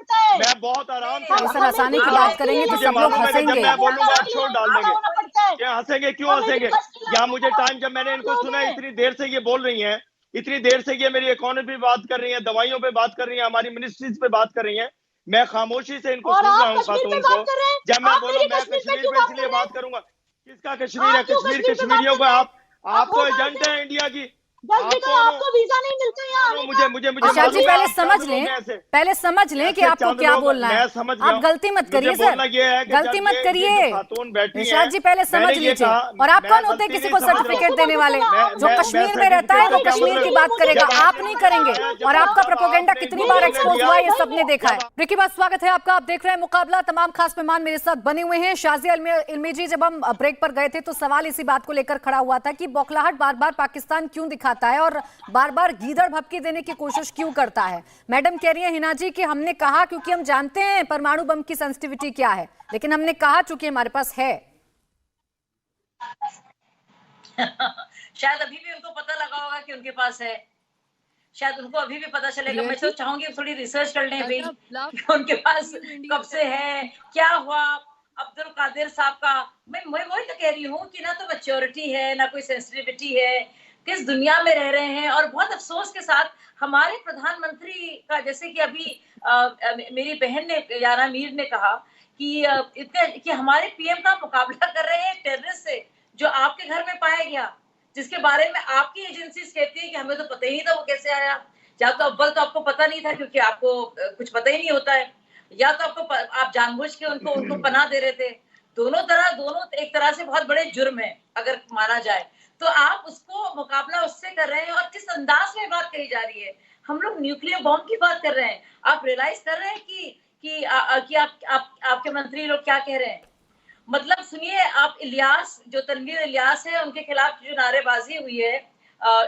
मैं बहुत आराम से हंसाने की बात करेंगे तो सब लोग हंसेंगे। जब मैं बोलूंगा आप छोड़ डाल देंगे। क्या हंसेंगे? क्यों हंसेंगे? यहाँ मुझे टाइम, जब मैंने इनको सुना इतनी देर से ये बोल रही हैं, इतनी देर से ये मेरी इकोनॉमी पे बात कर रही है, दवाइयों पे बात कर रही है, हमारी मिनिस्ट्रीज पे बात कर रही है, मैं खामोशी से इनको सुन रहा हूँ खातून को। जब मैं बोला मैं कश्मीर पे इसलिए बात करूंगा, किसका कश्मीर है? कश्मीर कश्मीरियों को आप तो एजेंट है इंडिया की, आपको वीजा नहीं मिलता यहाँ। मुझे इरशाद जी पहले समझ लें कि आपको क्या बोलना है। आप गलती मत करिए सर, गलती मत करिए। इरशाद जी पहले समझ लीजिए। और आप कौन होते हैं किसी को सर्टिफिकेट देने वाले? जो कश्मीर में रहता है वो कश्मीर की बात करेगा, आप नहीं करेंगे। और आपका प्रोपेगेंडा कितनी बार एक्सपोज हुआ है ये सबने देखा है। ब्रेक के बाद स्वागत है आपका, आप देख रहे हैं मुकाबला। तमाम खास मेहमान मेरे साथ बने हुए हैं। शाज़िया इल्मी जी, जब हम ब्रेक पर गए थे तो सवाल इसी बात को लेकर खड़ा हुआ था कि बौखलाहट बार बार पाकिस्तान क्यों दिखाता है और बार बार गीदड़ भपकी देने की कोशिश क्यों करता है। मैडम कह रही है हिना जी कि हमने कहा क्योंकि हम जानते हैं परमाणु बम की सेंसिटिविटी क्या है, लेकिन हमने कहा चूंकि हमारे पास है। शायद अभी भी उनको पता लगा होगा कि उनके पास है, शायद उनको अभी भी पता चलेगा। मैं तो चाहूंगी थोड़ी रिसर्च कर लें भाई कि उनके पास कब से है, क्या हुआ अब्दुल कादिर साहब का। मैं वही तो कह रही हूँ कि ना तो मैच्योरिटी है ना कोई सेंसिटिविटी है, किस दुनिया में रह रहे हैं। और बहुत अफसोस के साथ हमारे प्रधानमंत्री का, जैसे कि अभी मेरी बहन ने, याना मीर ने कहा कि हमारे पीएम का मुकाबला कर रहे हैं टेररिस्ट से जो आपके घर में पाया गया, जिसके बारे में आपकी एजेंसीज कहती है कि हमें तो पता ही नहीं था वो कैसे आया। या तो अव्वल तो आपको पता नहीं था क्योंकि आपको कुछ पता ही नहीं होता है, या तो आप जानबूझ के उनको पनाह दे रहे थे। दोनों एक तरह से बहुत बड़े जुर्म है अगर माना जाए तो। आप उसको मुकाबला उससे कर रहे हैं और किस अंदाज में बात कही जा रही है। हम लोग न्यूक्लियर बॉम्ब की बात कर रहे हैं। आप रियलाइज कर रहे हैं कि आपके मंत्री लोग क्या कह रहे हैं? मतलब सुनिए, आप इलियास, जो तनवीर इलियास है, उनके खिलाफ जो नारेबाजी हुई है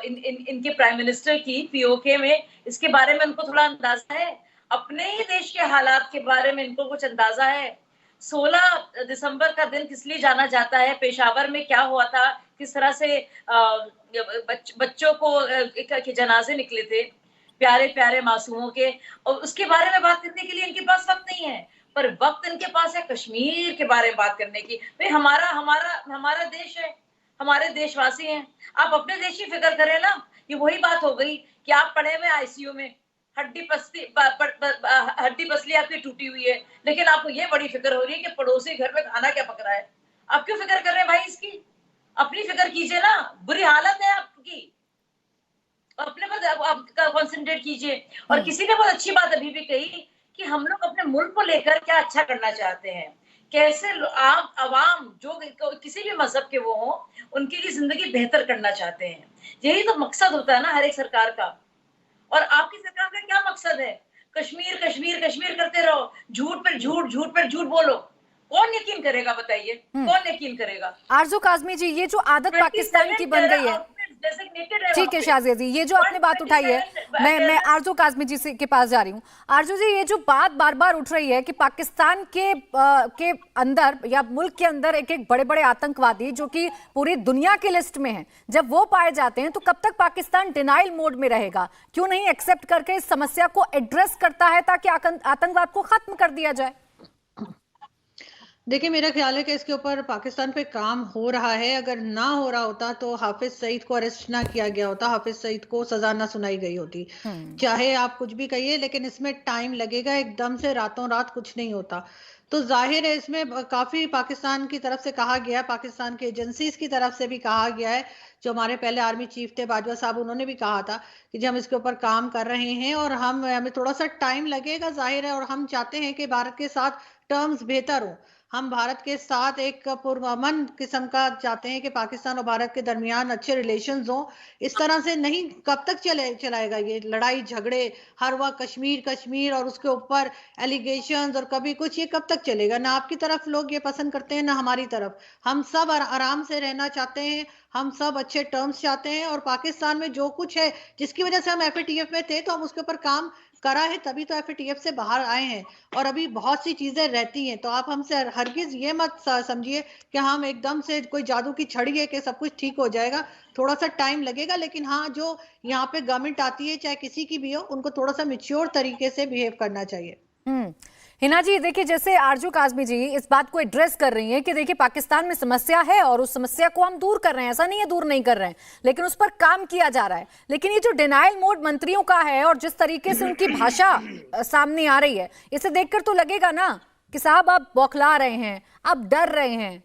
इनके प्राइम मिनिस्टर की पीओके में, इसके बारे में उनको थोड़ा अंदाजा है? अपने ही देश के हालात के बारे में इनको कुछ अंदाजा है? 16 दिसंबर का दिन किस लिए जाना जाता है? पेशावर में क्या हुआ था? किस तरह से बच्चों के जनाजे निकले थे, प्यारे प्यारे मासूमों के, और उसके बारे में बात करने के लिए इनके पास वक्त नहीं है। पर वक्त इनके पास है कश्मीर के बारे में बात करने की। भाई हमारा देश है, हमारे देशवासी हैं, आप अपने देश की फिक्र करें ना। ये वही बात हो गई कि आप पड़े हुए आईसीयू में, हड्डी पसली आपकी टूटी हुई है, लेकिन आपको ये बड़ी फिक्र हो रही है कि पड़ोसी घर में खाना क्या पक रहा है। आप क्यों फिक्र कर रहे हैं भाई इसकी? अपनी फिक्र कीजिए ना, बुरी हालत है आपकी, अपने पर आप कंसंट्रेट कीजिए। और किसी ने बहुत अच्छी बात अभी भी कही कि हम लोग अपने मुल्क को लेकर क्या अच्छा करना चाहते हैं, कैसे आवाम जो किसी भी मजहब के वो हों, उनके लिए जिंदगी बेहतर करना चाहते हैं। यही तो मकसद होता है ना हर एक सरकार का। और आपकी सरकार का क्या मकसद है? कश्मीर कश्मीर कश्मीर करते रहो, झूठ पर झूठ बोलो। कौन यकीन करेगा बताइए? कौन यकीन करेगा? आरजू काज़मी जी, ये जो आदत पाकिस्तान की बन गई है, ठीक है शाजिया जी, ये जो आपने बात उठाई है, मैं आरजू काज़मी जी के पास जा रही हूँ। आरजू जी, ये जो बात बार बार उठ रही है कि पाकिस्तान के अंदर या मुल्क के अंदर एक एक बड़े बड़े आतंकवादी जो कि पूरी दुनिया की लिस्ट में हैं, जब वो पाए जाते हैं तो कब तक पाकिस्तान डिनाइल मोड में रहेगा? क्यों नहीं एक्सेप्ट करके इस समस्या को एड्रेस करता है ताकि आतंकवाद को खत्म कर दिया जाए? देखिए, मेरा ख्याल है कि इसके ऊपर पाकिस्तान पे काम हो रहा है। अगर ना हो रहा होता तो हाफिज सईद को अरेस्ट ना किया गया होता, हाफिज सईद को सजा ना सुनाई गई होती। चाहे आप कुछ भी कहिए, लेकिन इसमें टाइम लगेगा, एकदम से रातों रात कुछ नहीं होता। तो जाहिर है इसमें काफी पाकिस्तान की तरफ से कहा गया, पाकिस्तान की एजेंसीज की तरफ से भी कहा गया है। जो हमारे पहले आर्मी चीफ थे बाजवा साहब, उन्होंने भी कहा था कि जी हम इसके ऊपर काम कर रहे हैं और हमें थोड़ा सा टाइम लगेगा, जाहिर है। और हम चाहते हैं कि भारत के साथ टर्म्स बेहतर हो। हम भारत के साथ एक पुरअमन किस्म का चाहते हैं कि पाकिस्तान और भारत के दरमियान अच्छे रिलेशंस हों। इस तरह से नहीं कब तक चलाएगा ये लड़ाई झगड़े, हर वक्त कश्मीर और उसके ऊपर एलिगेशंस और कभी कुछ, ये कब तक चलेगा? ना आपकी तरफ लोग ये पसंद करते हैं, ना हमारी तरफ। हम सब आराम से रहना चाहते हैं, हम सब अच्छे टर्म्स चाहते हैं। और पाकिस्तान में जो कुछ है, जिसकी वजह से हम FATF में थे, तो हम उसके ऊपर काम करा है, तभी तो FATF से बाहर आए हैं। और अभी बहुत सी चीजें रहती हैं, तो आप हमसे हरगिज ये मत समझिए कि हम एकदम से कोई जादू की छड़ी है कि सब कुछ ठीक हो जाएगा। थोड़ा सा टाइम लगेगा, लेकिन हाँ, जो यहाँ पे गवर्नमेंट आती है, चाहे किसी की भी हो, उनको थोड़ा सा मैच्योर तरीके से बिहेव करना चाहिए। हिना जी, देखिए, जैसे आरजू काज़मी जी इस बात को एड्रेस कर रही हैं कि देखिए पाकिस्तान में समस्या है और उस समस्या को हम दूर कर रहे हैं, ऐसा नहीं है दूर नहीं कर रहे हैं, लेकिन उस पर काम किया जा रहा है। लेकिन ये जो डिनाइल मोड मंत्रियों का है और जिस तरीके से उनकी भाषा सामने आ रही है, इसे देखकर तो लगेगा ना कि साहब आप बौखला रहे हैं, आप डर रहे हैं।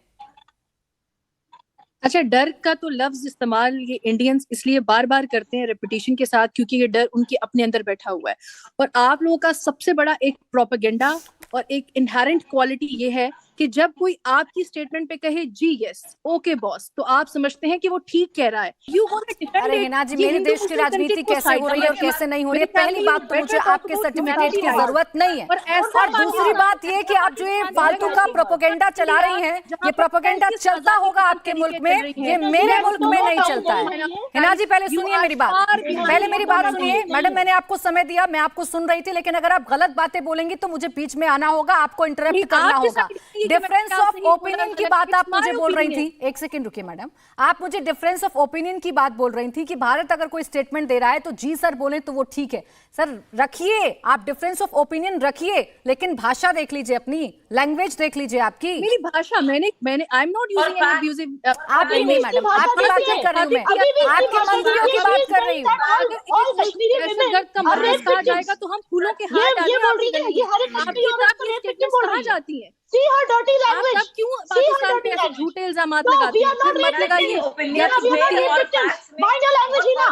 अच्छा, डर का तो लफ्ज इस्तेमाल ये इंडियंस इसलिए बार बार करते हैं रेपिटेशन के साथ, क्योंकि ये डर उनके अपने अंदर बैठा हुआ है। और आप लोगों का सबसे बड़ा एक प्रोपेगेंडा और एक इनहेरेंट क्वालिटी ये है कि जब कोई आपकी स्टेटमेंट पे कहे जी यस ओके बॉस, तो आप समझते हैं कि वो ठीक कह रहा है। अरे हिना जी, मेरे देश की राजनीति कैसे हो रही है और कैसे नहीं हो रही है, पहली बात तो मुझे आपके सर्टिफिकेट की जरूरत नहीं है। और दूसरी बात ये कि आप जो ये फालतू का प्रोपेगेंडा चला रही हैं, ये प्रोपेगेंडा चलता होगा आपके मुल्क में, ये मेरे मुल्क में नहीं चलता है। हिना जी, पहले सुनिए मेरी बात, पहले मेरी बात सुनिए। मैडम, मैंने आपको समय दिया, मैं आपको सुन रही थी, लेकिन अगर आप गलत बातें बोलेंगी तो मुझे बीच में आना होगा, आपको इंटरप्ट करना होगा। डिफरेंस ऑफ ओपिनियन की बात आप मुझे बोल रही थी, एक सेकंड रुकिए मैडम, आप मुझे डिफरेंस ऑफ ओपिनियन की बात बोल रही थी कि भारत अगर कोई स्टेटमेंट दे रहा है तो जी सर बोले तो वो ठीक है। सर रखिए, आप डिफरेंस ऑफ ओपिनियन रखिए, लेकिन भाषा देख लीजिए, अपनी लैंग्वेज देख लीजिए आपकी। मेरी भाषा मैंने I am not using any abusive. आप नहीं मैडम, आपकी बात नहीं कर रही हूं मैं, आपके मंत्रियों की बात कर रही हूं। कहा जाएगा तो हम फूलों के हार जाती है। See her dirty language. आप क्यों पाकिस्तान पे ऐसे झूठे इल्जामात लगाती हैं? फिर मत लगाइए। Mind your language, Hina.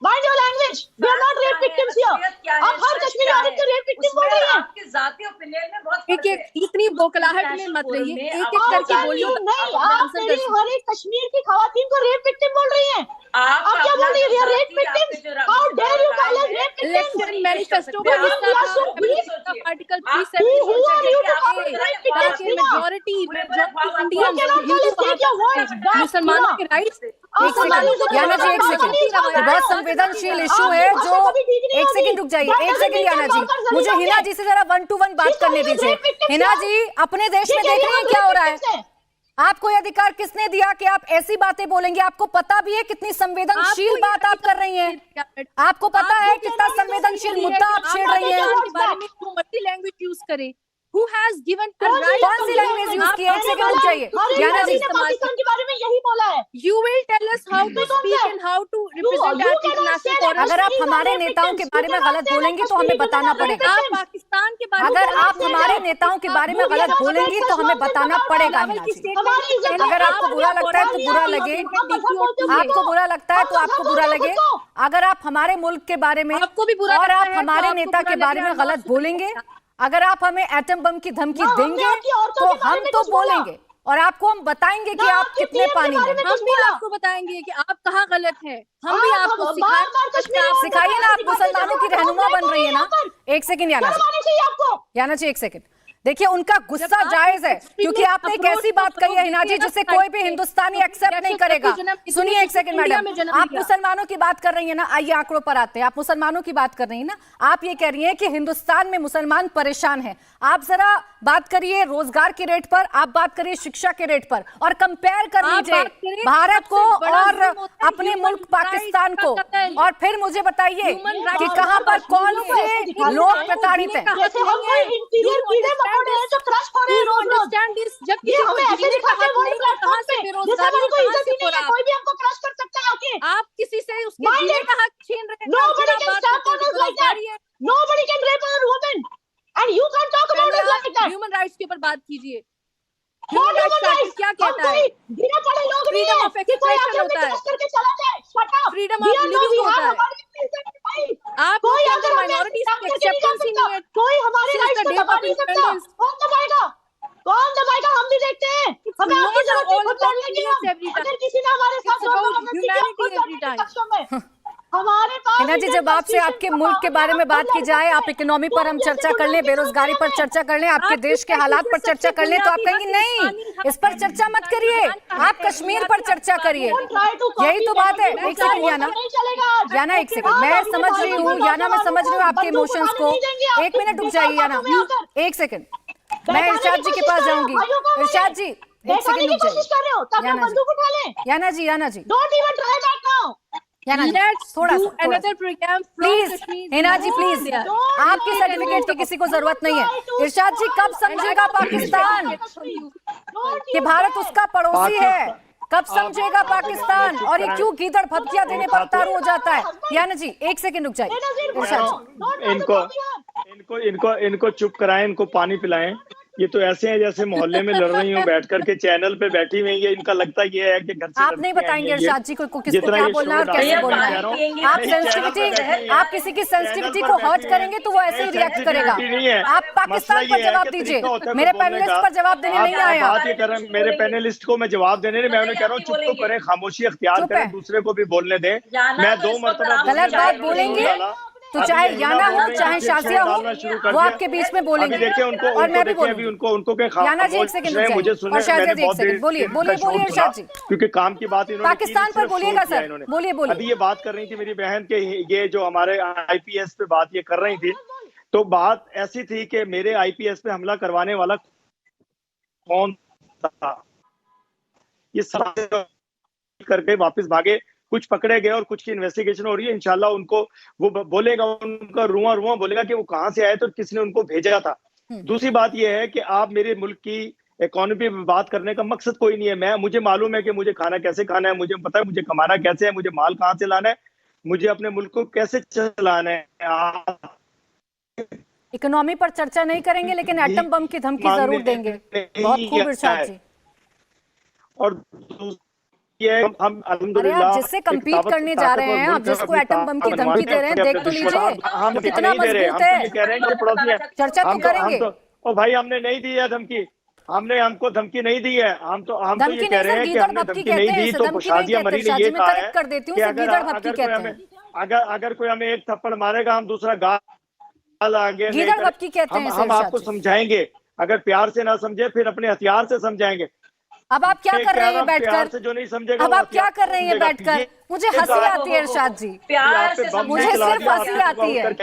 Mind your language. We are not rape victims here. आप हर कश्मीरी औरत को रेप विक्टिम बोल रही हैं। आपके जाती ओपिनियन में बहुत फर्क है। एक इतनी बोखलाहट में मत रहिए, एक करके बोलिए। नहीं, आप मेरी हर एक कश्मीर की खवातीन को रेप विक्टिम बोल रही हैं। आप क्या बोल रही है? Rape victims? How dare you call us rape victims? Election manifesto का हिस्सा था article 370 Who are you to call us rape victims? Majority Indian मुसलमानों के राइट्स। याना जी, एक सेकंड, बहुत संवेदनशील इशू है जो, एक सेकंड रुक जाइए, एक सेकंड याना जी, मुझे हिना जी से जरा 1 to 1 बात करने दीजिए। हिना जी, अपने देश में देख रहे हैं क्या हो रहा है? आपको ये अधिकार किसने दिया कि आप ऐसी बातें बोलेंगे? आपको पता भी है कितनी संवेदनशील बात आप कर रही हैं? आपको पता है कितना संवेदनशील मुद्दा आप छेड़ रही हैं? लैंग्वेज यूज करे, Who has given a right? कौन सी लैंग्वेज यूज की है? एक सेकंड रुक जाइए याना जी, पाकिस्तान के बारे में यही बोला है। You will tell us how to speak and how to represent our international forum. अगर आप हमारे नेताओं के बारे में गलत बोलेंगे तो हमें बताना पड़ेगा। आप पाकिस्तान के बारे में, अगर आप हमारे नेताओं के बारे में गलत बोलेंगी तो हमें बताना पड़ेगा हिना जी। अगर आपको बुरा लगता है तो बुरा लगे, आपको बुरा लगता है तो आपको बुरा लगे। अगर आप हमारे मुल्क के बारे में आपको भी बुरा और लगता आप है तो हमारे आपको नेता बुरा के बारे में लगेगा, गलत बोलेंगे, अगर आप हमें एटम बम की धमकी देंगे तो हम तो बोलेंगे और आपको हम बताएंगे कि आप कितने पानी में। हम भी आपको बताएंगे कि आप कहाँ गलत है, हम भी आपको सिखाइए ना। आप मुसलमानों की रहनुमा बन रही है ना। एक सेकंड याना जी, एक सेकंड। देखिए, उनका गुस्सा जायज है क्योंकि आपने एक ऐसी बात कही है हिना जी जिसे कोई भी हिंदुस्तानी एक्सेप्ट नहीं करेगा। सुनिए एक सेकंड मैडम, आप मुसलमानों की बात कर रही है ना, आइए आंकड़ों पर आते हैं। आप मुसलमानों की बात कर रही है ना, आप ये कह रही हैं कि हिंदुस्तान में मुसलमान परेशान है। आप जरा बात करिए रोजगार के रेट पर, आप बात करिए शिक्षा के रेट पर और कंपेयर कर लीजिए भारत को और अपने मुल्क पाकिस्तान को, और फिर मुझे बताइए कि कहां पर कौन से लोग प्रताड़ित हैं। आप किसी से उसके जीने का हक छीन रहे हैं। Nobody can rape a woman, and you can't talk about it like that. Human rights के ऊपर बात कीजिए। What human rights? क्या कहता है? बिना पढ़े लोग नहीं Freedom है of कि कोई expression आके होता है। क्रॉस करके चला जाए। Shut up. Freedom We of are no, living we होता have है। हमारी representation भाई। आप कोई लोग अगर हमें minorities काम की करके नहीं acceptance ही कर नहीं है। सकता, कोई हमारे Since राइट्स the को day दबा of नहीं सकता। independence. कौन दबाएगा? कौन दबाएगा? हम भी देखते हैं। हमें not आपकी जरूरत all नहीं, खुद लड़ about लेंगे Indians हम। every time. अगर किसी ने हमारे साथ It's about जबरदस्ती की, हम humanity खुद every लड़ने के time. पक्ष में। हमारे पास हिना जी, जब आपसे आपके मुल्क के बारे में बात की जाए, आप इकोनॉमी पर हम चर्चा कर लें, बेरोजगारी पर चर्चा कर लें, आपके देश के हालात पर चर्चा कर लें, तो आप कहेंगे नहीं, इस पर चर्चा मत करिए, आप कश्मीर पर चर्चा करिए। यही तो बात है। एक सेकंड याना, एक सेकंड, मैं समझ रही हूँ याना, मैं समझ रही हूँ आपके इमोशंस को। एक मिनट रुक जाइए याना, एक सेकंड, मैं इरशाद जी के पास जाऊंगी। इरशाद जी, एक सेकंड रुक जाइए। याना जी, थोड़ा प्लीज हिना जी, प्लीज, आपके सर्टिफिकेट की किसी को जरूरत नहीं है। इरशाद जी, कब समझेगा पाकिस्तान कि भारत उसका पड़ोसी है? कब समझेगा पाकिस्तान? और ये क्यों गीदड़ भपकिया देने पर उतारू हो जाता है? याना जी, एक सेकंड रुक जाइए। इरशाद जी, इनको चुप कराएं, इनको पानी पिलाएं। ये तो ऐसे हैं जैसे मोहल्ले में लड़ रही हूँ बैठ करके, चैनल पे बैठी हुई है। इनका लगता ये है कि घर से आप नहीं बताएंगे इरशाद जी को किसको क्या बोलना है और कैसे बोलना है। आप सेंसिटिविटी, आप किसी की सेंसिटिविटी को हर्ट करेंगे तो वो ऐसे ही रिएक्ट करेगा। आप पाकिस्तान पर जवाब दीजिए, मेरे पैनलिस्ट पर जवाब देने नहीं आया। मेरे पैनलिस्ट को मैं जवाब देने नहीं, मैं उन्हें कह रहा हूँ चुप तो करें, खामोशी अख्तियार करें, दूसरे को भी बोलने दें। मैं 2 मरतबा गलत बात बोलेंगे तो चाहे याना हो चाहे शाजिया हो, वो आपके बीच में बोलेंगे और मैं भी बोलूंगी। याना जी, एक सेकंड और शाजिया जी, एक सेकंड, बोलिए इरशाद जी, क्योंकि काम की बात इन्होंने पाकिस्तान पर बोलिएगा सर, बोलिए। अभी ये बात कर रही थी मेरी बहन के, ये जो हमारे आईपीएस पे बात ये कर रही थी, तो बात ऐसी थी कि मेरे आईपीएस पे हमला करवाने वाला कौन था, ये सब करके वापस भागे। कुछ पकड़े गए और कुछ की इन्वेस्टिगेशन हो रही है। इंशाल्लाह उनको वो बोलेगा, उनका रुआ बोलेगा कि वो कहां से आए तो किसने उनको भेजा था। दूसरी बात ये है कि आप मेरे मुल्क की इकोनॉमी में बात करने का मकसद कोई नहीं है। मुझे मालूम है कि मुझे खाना कैसे खाना है, मुझे पता है मुझे कमाना कैसे है, मुझे माल कहां से लाना है, मुझे अपने मुल्क को कैसे चलाना है। इकोनॉमी पर चर्चा नहीं करेंगे लेकिन एटम बम की धमकी जरूर देंगे। बहुत खूब इरशाद जी। और हम अरे आप जिससे कम्पीट करने जा रहे हैं, आप जिसको एटम बम की धमकी दे रहे हैं, देख तो लीजिए कितना मजबूत है। चर्चा तो करेंगे। और भाई हमने नहीं दी है धमकी, हमको धमकी नहीं दी है। हम तो ये कह रहे हैं कि हमने धमकी नहीं दी। तो शाजिया मरी ने ये कहा है कि अगर कोई हमें एक थप्पड़ मारेगा, हम दूसरा गाल आगे हम आपको समझाएंगे। अगर प्यार से ना समझे फिर अपने हथियार से समझाएंगे। अब आप क्या कर रहे हैं बैठकर? जो नहीं समझेगा अब आप क्या कर रहे हैं बैठकर? मुझे हंसी आती है इरशाद जी, प्यार से मुझे सिर्फ हंसी आती है।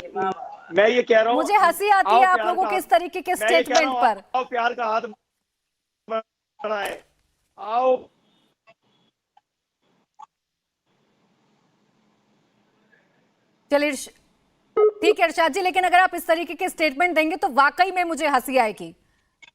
मैं ये कह रहा हूँ, मुझे हंसी आती है आप लोगों के इस तरीके के स्टेटमेंट पर। आओ प्यार का हाथ बढ़ाए, आओ। चलिए ठीक है इरशाद जी, लेकिन अगर आप इस तरीके के स्टेटमेंट देंगे तो वाकई में मुझे हंसी आएगी।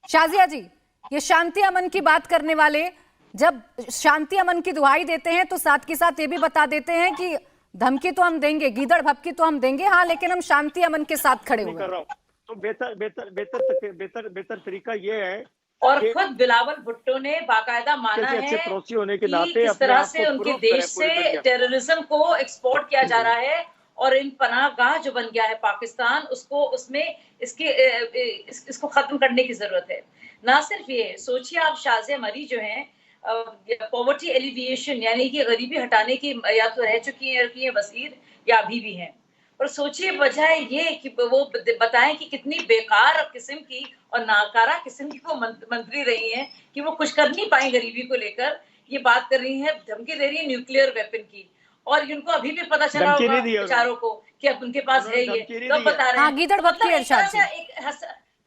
शाजिया जी, ये शांति अमन की बात करने वाले जब शांति अमन की दुहाई देते हैं तो साथ के साथ ये भी बता देते हैं कि धमकी तो हम देंगे, गीदड़ भपकी तो हम देंगे, हाँ, लेकिन हम शांति अमन के साथ खड़े हुए हैं। तो बेहतर तरीका ये है। और खुद बिलावल भुट्टो ने बाकायदा माना है पड़ोसी होने के कि नाते किस तरह से उनके देश से टेररिज्म को एक्सपोर्ट किया जा रहा है और इन पनाहगाह जो बन गया है पाकिस्तान, उसको उसमें इसको खत्म करने की जरूरत है। ना सिर्फ ये सोचिए आप, शाज़िया मरी जो हैं पॉवर्टी एलिविएशन यानी कि गरीबी हटाने की या तो रह चुकी हैं वजीर या अभी भी हैं, और सोचिए बजाय ये कि वो बताएं कि कितनी बेकार किस्म की और नाकारा किस्म की वो मंत्री रही हैं कि वो कुछ कर नहीं पाई गरीबी को लेकर, ये बात कर रही हैं, धमकी दे रही है न्यूक्लियर वेपन की, और इनको अभी भी पता चला होगा बेचारों को कि अब उनके पास है ये, तो बता रहे हैं गीदड़ भपकी इरशाद जी,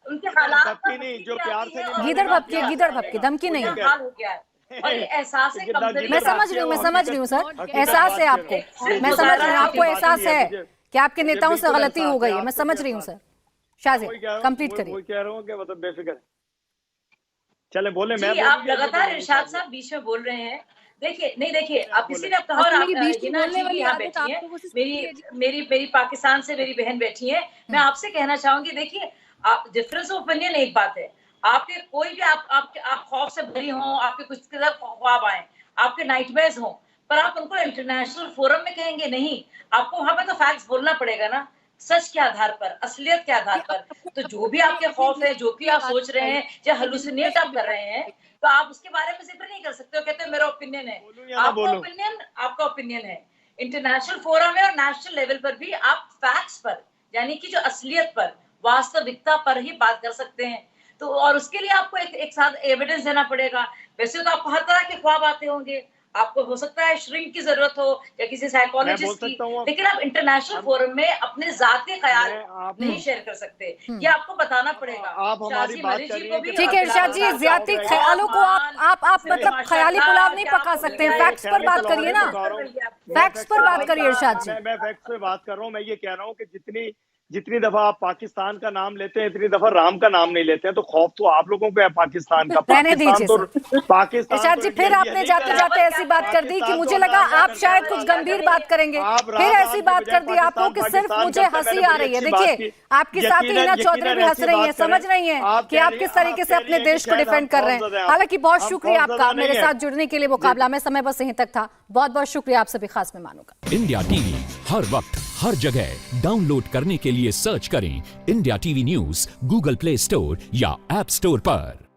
उनके हालात जो प्यार से गीदड़ भपकी धमकी नहीं है। हाल हो गया है और ये एहसास है कमजोरी। मैं समझ रही हूँ सर, एहसास है आपको, मैं समझ रही हूँ आपको एहसास है कि आपके नेताओं से गलती हो गई है, मैं समझ रही हूँ सर। शाज़िया कंप्लीट करिए। वही कह रहा हूँ कि मतलब बेफिक्र चले बोले। मैं आप लगातार इरशाद साहब बीच में बोल रहे हैं। देखिए आप किसी ने कहा, और यहाँ बैठी है मेरी पाकिस्तान से मेरी बहन बैठी है, मैं आपसे कहना चाहूंगी, देखिए आप डिफरेंस ऑफ ओपिनियन एक बात है, आपके कोई भी आप खौफ से भरी हो, आपके कुछ ख्वाब आए, आपके नाइटमेयर्स हो, पर आप उनको इंटरनेशनल फोरम में कहेंगे नहीं, आपको वहां पे तो फैक्ट्स बोलना पड़ेगा ना, सच के आधार पर, असलियत के आधार पर। तो जो भी आपके खौफ है, जो भी आप सोच रहे हैं या हेलुसिनेट आप कर रहे हैं, तो आप उसके बारे में जिक्र नहीं कर सकते हो, कहते हैं मेरा ओपिनियन है। आपका ओपिनियन है, इंटरनेशनल फोरम है और नेशनल लेवल पर भी आप फैक्ट्स पर, यानी कि जो असलियत पर, वास्तविकता पर ही बात कर सकते हैं। तो और उसके लिए आपको एक साथ एविडेंस देना पड़ेगा। वैसे तो आपको हर तरह के ख्वाब आते होंगे, आपको हो सकता है श्रिंक की जरूरत हो या किसी साइकोलॉजिस्ट की, लेकिन आप इंटरनेशनल फोरम में अपने जाती ख्याल नहीं शेयर कर सकते, ये आपको बताना पड़ेगा। आप हमारी बात करिए। ठीक है इरशाद जी, ज्यादा ख्यालों को आप मतलब ख्याली पुलाव नहीं पका सकते हैं, फैक्ट्स पर बात करिए ना, फैक्ट्स पर बात करिए इरशाद जी। मैं फैक्ट्स पे बात कर रहा हूँ। मैं ये कह रहा हूँ कि जितनी दफा आप पाकिस्तान का नाम लेते हैं, इतनी दफा राम का नाम नहीं लेते हैं, तो खौफ तो आप लोगों को है पाकिस्तान का। पाकिस्तान इरशाद जी, फिर आपने जाते जाते ऐसी बात कर दी कि मुझे लगा आप शायद कुछ गंभीर बात करेंगे, फिर ऐसी बात कर दी आपको कि सिर्फ मुझे हंसी आ रही है। देखिए आपकी साथी हिना चौधरी भी हंस रही है, समझ रही है कि आप किस तरीके से अपने देश को डिफेंड कर रहे हैं। हालांकि बहुत शुक्रिया आपका मेरे साथ जुड़ने के लिए। मुकाबला में समय बस यहीं तक था, बहुत बहुत शुक्रिया आप सभी खास मेहमानों का। इंडिया टीवी हर वक्त हर जगह डाउनलोड करने के लिए सर्च करें India TV news Google play store या ऐप स्टोर पर।